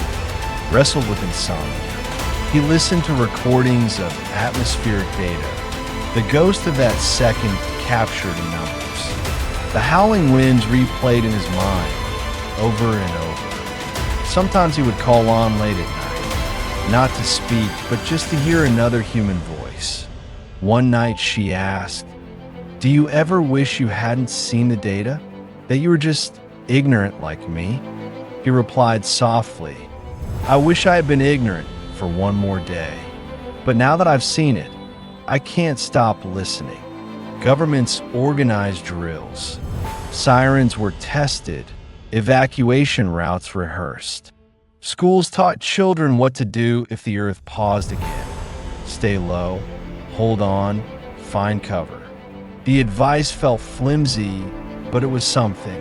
wrestled with insomnia. He listened to recordings of atmospheric data. The ghost of that second captured in numbers. The howling winds replayed in his mind, over and over. Sometimes he would call on late at night, not to speak, but just to hear another human voice. One night she asked, "Do you ever wish you hadn't seen the data? That you were just ignorant like me?" He replied softly, "I wish I had been ignorant for one more day. But now that I've seen it, I can't stop listening." Governments organized drills. Sirens were tested. Evacuation routes rehearsed. Schools taught children what to do if the earth paused again. Stay low, hold on, find cover. The advice felt flimsy, but it was something.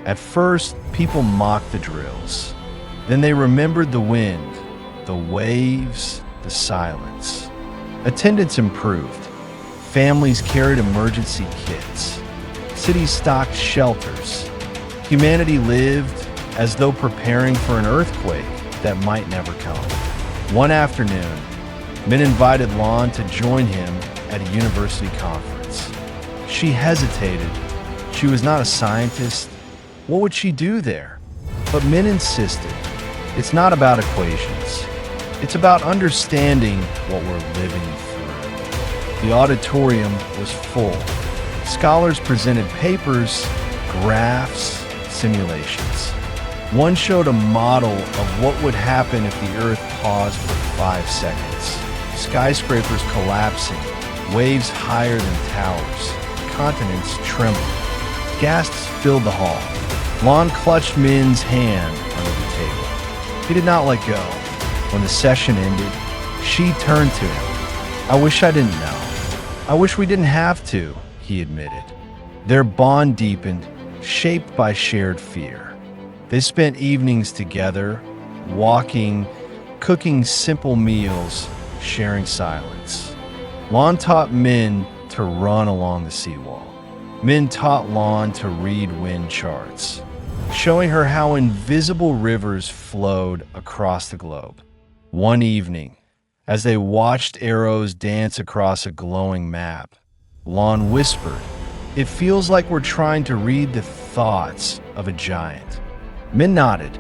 At first, people mocked the drills. Then they remembered the wind, the waves, the silence. Attendance improved. Families carried emergency kits. Cities stocked shelters. Humanity lived as though preparing for an earthquake that might never come. One afternoon, Minh invited Lan to join him at a university conference. She hesitated. She was not a scientist. What would she do there? But Minh insisted. It's not about equations. It's about understanding what we're living through. The auditorium was full. Scholars presented papers, graphs, simulations. One showed a model of what would happen if the Earth paused for 5 seconds. Skyscrapers collapsing, waves higher than towers, continents trembling. Gasps filled the hall. Lan clutched Minh's hand under the table. He did not let go. When the session ended, she turned to him. "I wish I didn't know. I wish we didn't have to," he admitted. Their bond deepened, shaped by shared fear. They spent evenings together, walking, cooking simple meals, sharing silence. Lan taught Minh to run along the seawall. Minh taught Lan to read wind charts, showing her how invisible rivers flowed across the globe. One evening, as they watched arrows dance across a glowing map, Lan whispered, "It feels like we're trying to read the thoughts of a giant." Minh nodded,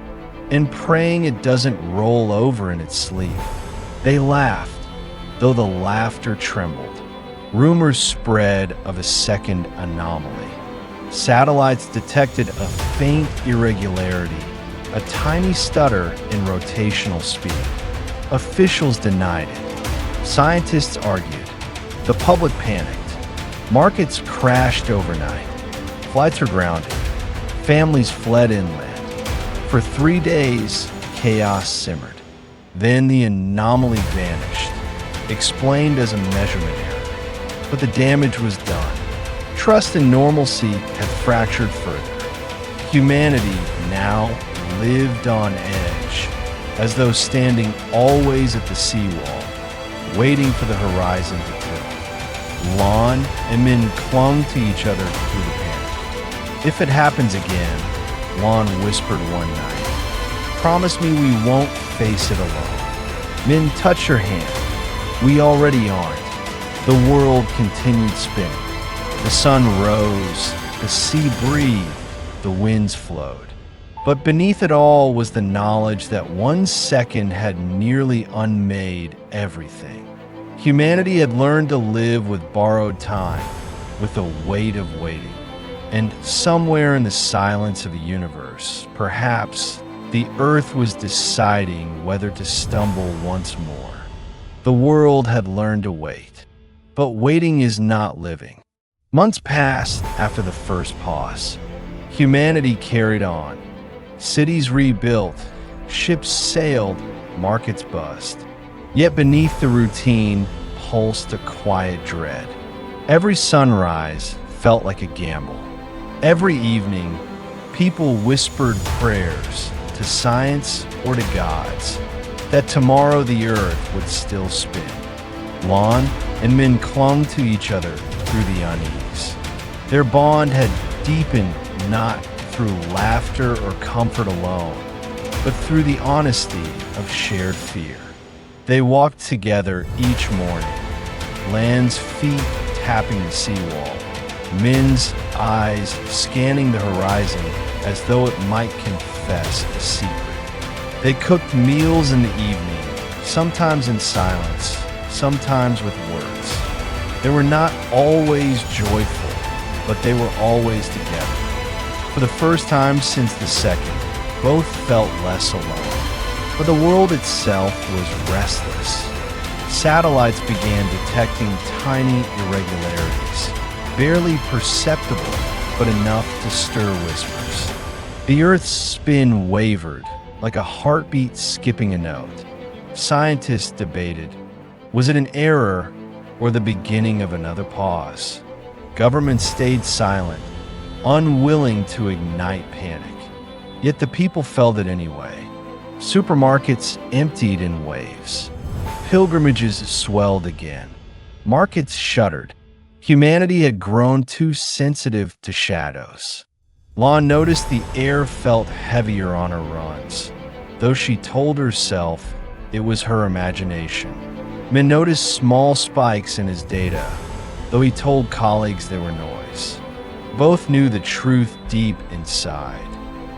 and praying it doesn't roll over in its sleep. They laughed, though the laughter trembled. Rumors spread of a second anomaly. Satellites detected a faint irregularity, a tiny stutter in rotational speed. Officials denied it. Scientists argued. The public panicked. Markets crashed overnight. Flights were grounded. Families fled inland. For 3 days, chaos simmered. Then the anomaly vanished, explained as a measurement error. But the damage was done. Trust in normalcy had fractured further. Humanity now lived on edge, as though standing always at the seawall, waiting for the horizon to tilt. Lan and Minh clung to each other through the panic. "If it happens again," Lan whispered one night, Promise me we won't face it alone. Min, touch your hand. We already aren't. The world continued spinning. The sun rose, the sea breathed, the winds flowed. But beneath it all was the knowledge that 1 second had nearly unmade everything. Humanity had learned to live with borrowed time, with the weight of waiting. And somewhere in the silence of the universe, perhaps, the earth was deciding whether to stumble once more. The world had learned to wait. But waiting is not living. Months passed after the first pause. Humanity carried on. Cities rebuilt, ships sailed, markets buzzed. Yet beneath the routine pulsed a quiet dread. Every sunrise felt like a gamble. Every evening, people whispered prayers to science or to gods that tomorrow the earth would still spin. Lan and Minh clung to each other through the unease. Their bond had deepened not through laughter or comfort alone, but through the honesty of shared fear. They walked together each morning, Lan's feet tapping the seawall, Min's eyes scanning the horizon as though it might confess a secret. They cooked meals in the evening, sometimes in silence, sometimes with words. They were not always joyful, but they were always together. For the first time since the second, both felt less alone. But the world itself was restless. Satellites began detecting tiny irregularities, barely perceptible, but enough to stir whispers. The Earth's spin wavered, like a heartbeat skipping a note. Scientists debated, was it an error or the beginning of another pause? Governments stayed silent, unwilling to ignite panic. Yet the people felt it anyway. Supermarkets emptied in waves. Pilgrimages swelled again. Markets shuddered. Humanity had grown too sensitive to shadows. Lan noticed the air felt heavier on her runs, though she told herself it was her imagination. Minh noticed small spikes in his data, though he told colleagues they were noise. Both knew the truth deep inside.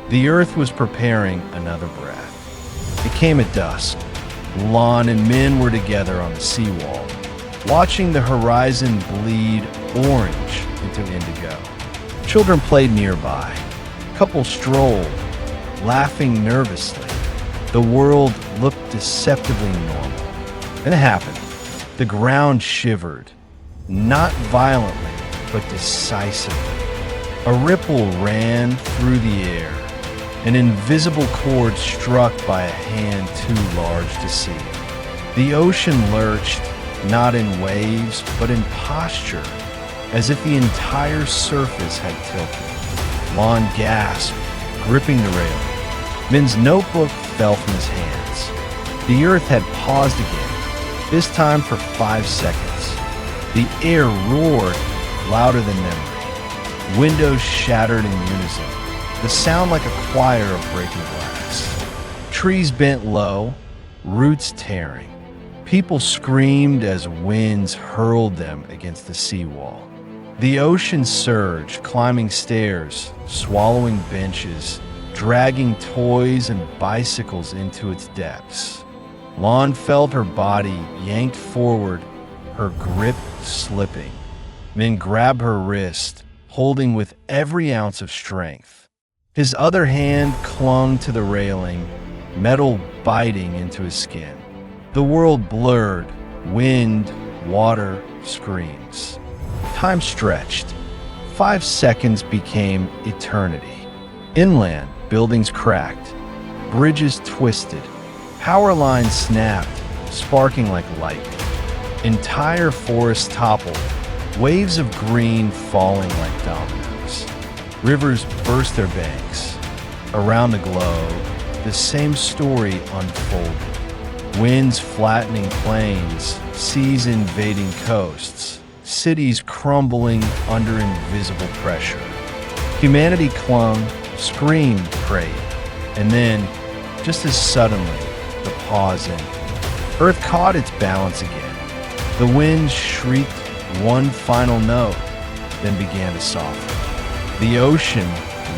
The earth was preparing another breath. It came at dusk. Lan and Minh were together on the seawall, watching the horizon bleed orange into indigo. Children played nearby. Couples strolled, laughing nervously. The world looked deceptively normal. Then it happened. The ground shivered, not violently, but decisively. A ripple ran through the air, an invisible cord struck by a hand too large to see. The ocean lurched, not in waves, but in posture, as if the entire surface had tilted. Lan gasped, gripping the rail. Min's notebook fell from his hands. The earth had paused again, this time for 5 seconds. The air roared louder than memory. Windows shattered in unison, the sound like a choir of breaking glass. Trees bent low, roots tearing. People screamed as winds hurled them against the seawall. The ocean surged, climbing stairs, swallowing benches, dragging toys and bicycles into its depths. Lan felt her body yanked forward, her grip slipping. Minh grabbed her wrist, holding with every ounce of strength. His other hand clung to the railing, metal biting into his skin. The world blurred, wind, water, screams. Time stretched. 5 seconds became eternity. Inland, buildings cracked, bridges twisted, power lines snapped, sparking like lightning. Entire forests toppled, waves of green falling like dominoes. Rivers burst their banks. Around the globe, the same story unfolded. Winds flattening plains, seas invading coasts, cities crumbling under invisible pressure. Humanity clung, screamed, prayed, and then, just as suddenly, the pause ended. Earth caught its balance again. The winds shrieked one final note, then began to soften. The ocean,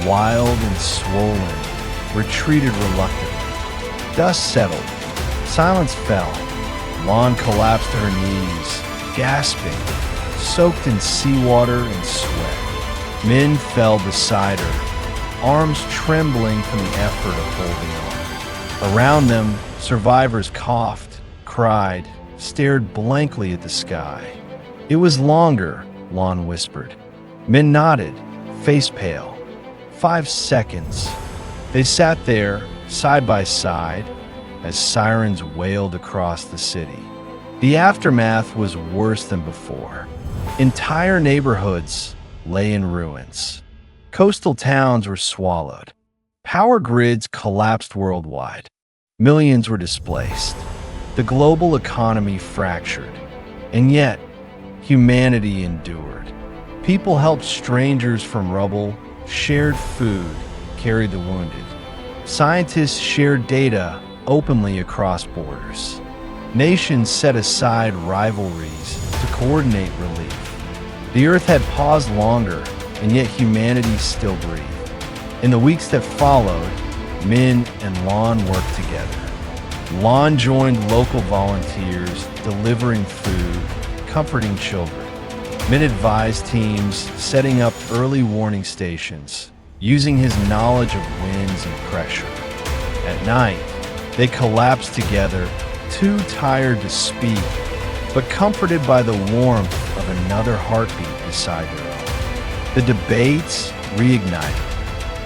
wild and swollen, retreated reluctantly. Dust settled. Silence fell. Lan collapsed to her knees, gasping, soaked in seawater and sweat. Minh fell beside her, arms trembling from the effort of holding on. Around them, survivors coughed, cried, stared blankly at the sky. "It was longer," Lan whispered. Minh nodded, face pale. 5 seconds. They sat there, side by side, as sirens wailed across the city. The aftermath was worse than before. Entire neighborhoods lay in ruins. Coastal towns were swallowed. Power grids collapsed worldwide. Millions were displaced. The global economy fractured. And yet, humanity endured. People helped strangers from rubble, shared food, carried the wounded. Scientists shared data openly across borders. Nations set aside rivalries to coordinate relief. The earth had paused longer, and yet humanity still breathed. In the weeks that followed, Minh and Lan worked together. Lan joined local volunteers, delivering food, comforting children. Minh advised teams, setting up early warning stations, using his knowledge of winds and pressure. At night, they collapsed together, too tired to speak, but comforted by the warmth of another heartbeat beside their own. The debates reignited.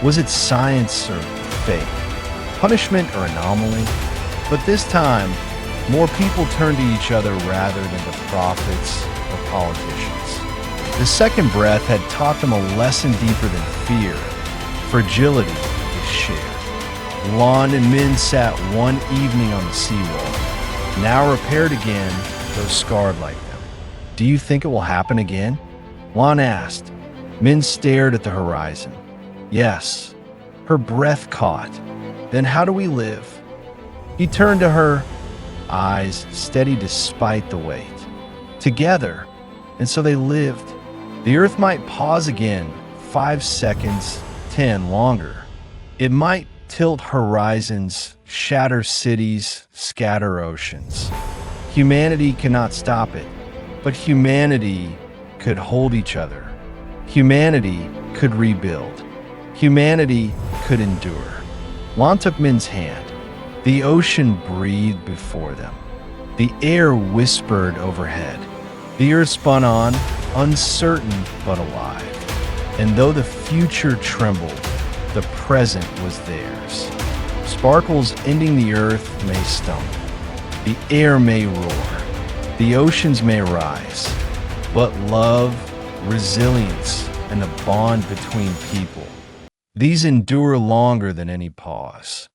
Was it science or fate? Punishment or anomaly? But this time, more people turned to each other rather than to prophets or politicians. The second breath had taught them a lesson deeper than fear. Fragility is shared. Lan and Minh sat one evening on the seawall, now repaired again, though scarred like them. "Do you think it will happen again?" Lan asked. Minh stared at the horizon. "Yes." Her breath caught. "Then how do we live?" He turned to her, eyes steady despite the weight. Together, and so they lived. The earth might pause again, 5 seconds, 10 longer. It might tilt horizons, shatter cities, scatter oceans. Humanity cannot stop it, but humanity could hold each other. Humanity could rebuild. Humanity could endure. Lan took Minh's hand. The ocean breathed before them. The air whispered overhead. The earth spun on, uncertain but alive. And though the future trembled, the present was theirs. Sparkles ending the earth may stumble. The air may roar. The oceans may rise. But love, resilience, and the bond between people, these endure longer than any pause.